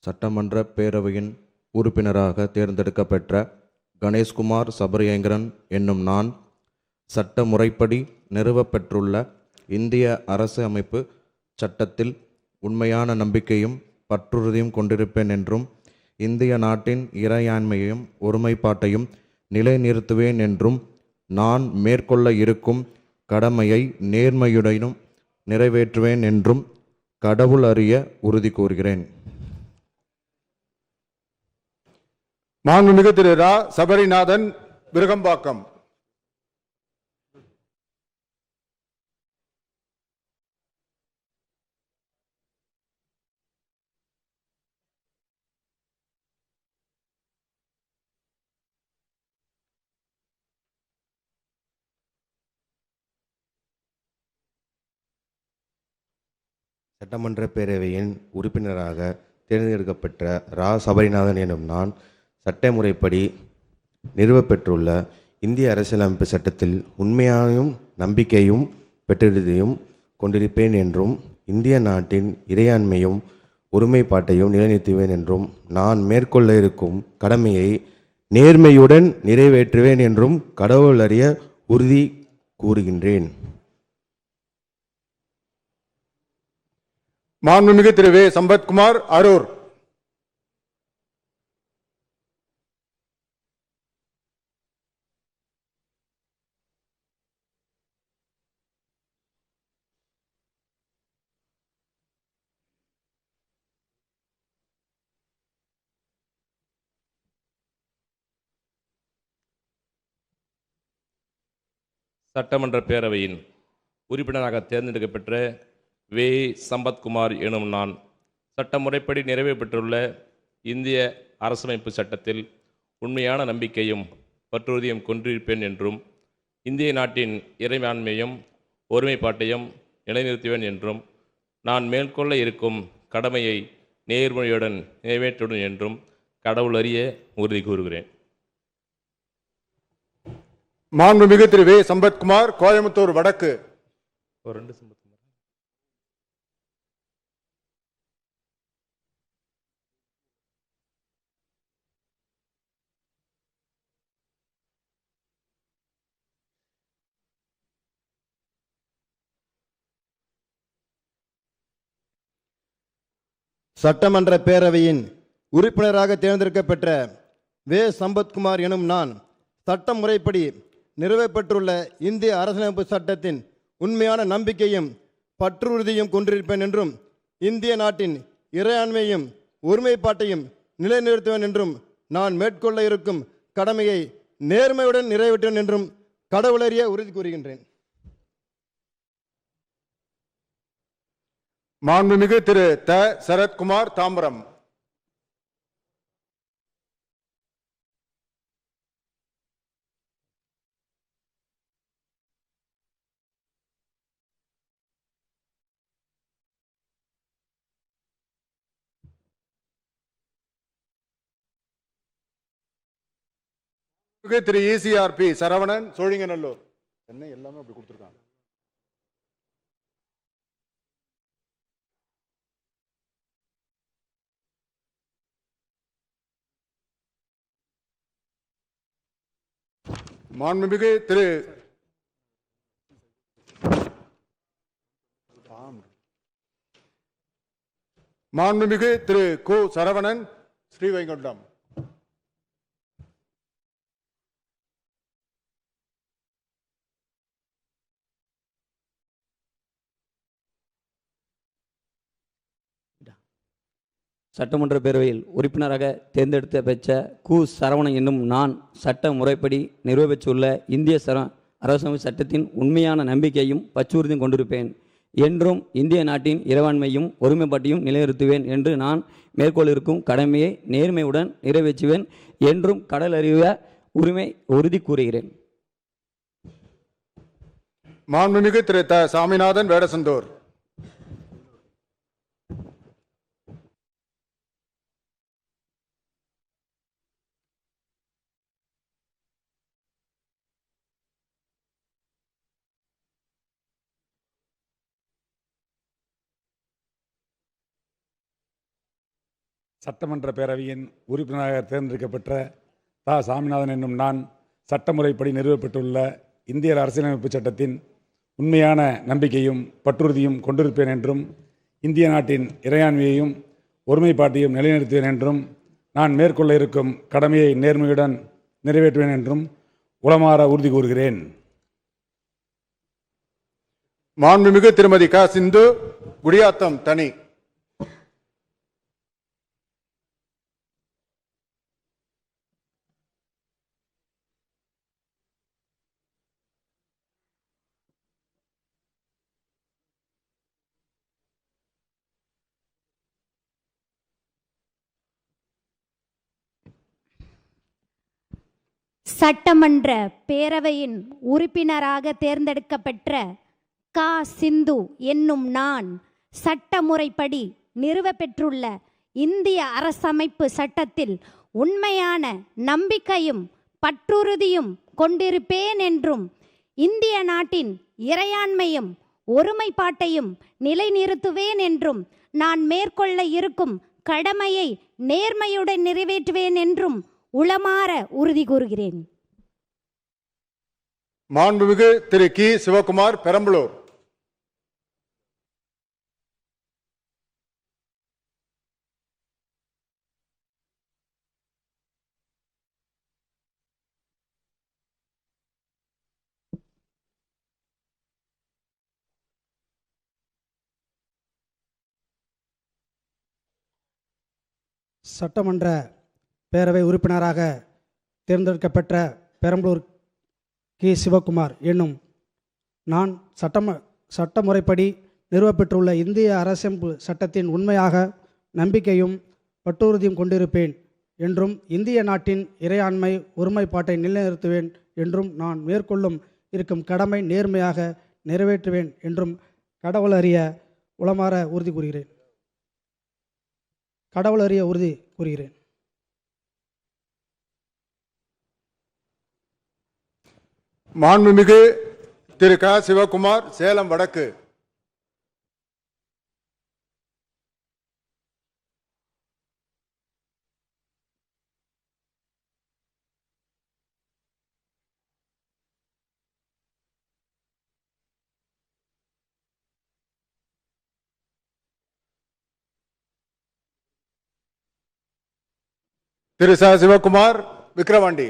சட்டமன்ற பேரவையின் உறுப்பினராக தேர்ந்தெடுக்கப்பெற்ற கணேஷ்குமார் சபரியங்கரன் என்னும் நான் சட்ட முறைப்படி நிறுவப்பெற்றுள்ள இந்திய அரசு அமைப்பு சட்டத்தில் உண்மையான நம்பிக்கையும் பற்றுறுதியும் கொண்டிருப்பேன் என்றும் இந்திய நாட்டின் இறையாண்மையையும் ஒருமைப்பாட்டையும் நிலைநிறுத்துவேன் என்றும் நான் மேற்கொள்ள இருக்கும் கடமையை நேர்மையுடனும் நிறைவேற்றுவேன் என்றும் கடவுள் அறிய உறுதி கூறுகிறேன். மாண்புமிகு திரு ரா. சபரிநாதன், விருகம்பாக்கம். சட்டமன்ற பேரவையின் உறுப்பினராக தேர்ந்தெடுக்கப்பெற்ற ரா. சபரிநாதன் எனும் நான் சட்ட முறைப்படி நிறுவப்பெற்றுள்ள இந்திய அரசியலமைப்பு சட்டத்தில் உண்மையாயும் நம்பிக்கையும் பெற்றுறுதியும் கொண்டிருப்பேன் என்றும் இந்திய நாட்டின் இறையாண்மையும் ஒருமைப்பாட்டையும் நிலைநிறுத்துவேன் என்றும் நான் மேற்கொள்ள இருக்கும் கடமையை நேர்மையுடன் நிறைவேற்றுவேன் என்றும் கடவுள் அறிய உறுதி கூறுகின்றேன். மாண்புமிகு திரு வே. சம்பத்குமார், அரூர். சட்டமன்ற பேரவையின் உறுப்பினராக தேர்ந்தெடுக்கப்பெற்ற வே. சம்பத்குமார் எனும் நான் சட்ட முறைப்படி நிறைவேற்றப்பட்டுள்ள இந்திய அரசமைப்பு சட்டத்தில் உண்மையான நம்பிக்கையும் பற்றுறுதியும் கொண்டிருப்பேன் என்றும் இந்திய நாட்டின் இறையாண்மையும் ஒருமைப்பாட்டையும் நிலைநிறுத்துவேன் என்றும் நான் மேற்கொள்ள இருக்கும் கடமையை நேர்மையுடன் நிறைவேற்றுவேன் என்றும் கடவுள் அறிய உறுதி கூறுகிறேன். மாண்புமிகு திரு வே. சம்பத்குமார், கோயம்புத்தூர் வடக்கு. சட்டமன்ற பேரவையின் உறுப்பினராக தேர்ந்தெடுக்கப்பெற்ற வே. சம்பத்குமார் எனும் நான் சட்ட முறைப்படி நிறுவப்பெற்றுள்ள இந்திய அரசியலமைப்பு சட்டத்தின் உண்மையான நம்பிக்கையும் பற்றுறுதியும் கொண்டிருப்பேன் என்றும் இந்திய நாட்டின் இறையாண்மையும் ஒருமைப்பாட்டையும் நிலைநிறுத்துவேன் என்றும் நான் மேற்கொள்ள இருக்கும் கடமையை நேர்மையுடன் நிறைவேற்றுவேன் என்றும் கடவுளறிய உறுதி கூறுகின்றேன். மாண்புமிகு திரு த. சரத்குமார், தாம்பரம். திரு ECRP சரவணன், சோழிங்கநல்லூர். என்ன எல்லாமே அப்படி கொடுத்துருக்காங்க. மாண்புமிகு திரு கு. சரவணன், ஸ்ரீவைகுண்டம். சட்டமன்ற பேரவையில் உறுப்பினராக தேர்ந்தெடுத்த பெற்ற கு. சரவணன் என்னும் நான் சட்ட முறைப்படி நிறைவேற்றியுள்ள இந்திய அரசமைப்பு சட்டத்தின் உண்மையான நம்பிக்கையும் பற்றுறுதியும் கொண்டிருப்பேன் என்றும் இந்திய நாட்டின் இறையாண்மையும் ஒருமைப்பாட்டையும் நிலைநிறுத்துவேன் என்று நான் மேற்கொள்ள இருக்கும் கடமையை நேர்மையுடன் நிறைவேற்றுவேன் என்றும் கடவுள் அறிய உறுதி கூறுகிறேன். மாண்புமிகு திரு த. சாமிநாதன், வேடசந்தூர். சட்டமன்ற பேரவையின் உறுப்பினராக தேர்ந்தெடுக்கப்பெற்ற தா. சாமிநாதன் என்னும் நான் சட்டமுறைப்படி நிறுவப்பட்டுள்ள இந்திய அரசியலமைப்பு சட்டத்தின் உண்மையான நம்பிக்கையும் பற்றுறுதியும் கொண்டிருப்பேன் என்றும் இந்திய நாட்டின் இறையாண்மையையும் ஒருமைப்பாட்டையும் நிலைநிறுத்துவேன் என்றும் நான் மேற்கொள்ள இருக்கும் கடமையை நேர்மையுடன் நிறைவேற்றுவேன் என்றும் உளமாற உறுதி கூறுகிறேன். மாண்புமிகு திருமதி க. சிந்து, குடியாத்தம் தனி. சட்டமன்ற பேரவையின் உறுப்பினராக தேர்ந்தெடுக்கப்பெற்ற க. சிந்து என்னும் நான் சட்டமுறைப்படி நிறுவப்பெற்றுள்ள இந்திய அரசமைப்பு சட்டத்தில் உண்மையான நம்பிக்கையும் பற்றுறுதியும் கொண்டிருப்பேன் என்றும் இந்திய நாட்டின் இறையாண்மையும் ஒருமைப்பாட்டையும் நிலைநிறுத்துவேன் என்றும் நான் மேற்கொள்ள இருக்கும் கடமையை நேர்மையுடன் நிறைவேற்றுவேன் என்றும் உளமாற உறுதி கூறுகிறேன். மாண்புமிகு திரு கி. சிவகுமார், பெரம்பலூர். சட்டமன்ற பேரவை உறுப்பினராக தேர்ந்தெடுக்கப்பெற்ற பெரம்பலூர் கி. சிவகுமார் என்னும் நான் சட்டமுறைப்படி நிறுவப்பெற்றுள்ள இந்திய அரசியலமைப்பு சட்டத்தின் உண்மையாக நம்பிக்கையும் பற்றுறுதியும் கொண்டிருப்பேன் என்றும் இந்திய நாட்டின் இறையாண்மை ஒருமைப்பாட்டை நிலைநிறுத்துவேன் என்றும் நான் மேற்கொள்ளும் இருக்கும் கடமை நேர்மையாக நிறைவேற்றுவேன் என்றும் கடவுளறிய உளமாற உறுதி கூறுகிறேன். கடவுளறிய உறுதி கூறுகிறேன். மாண்புமிகு திரு க. சிவகுமார், சேலம் வடக்கு. திரு ச. சிவகுமார், விக்கிரவாண்டி.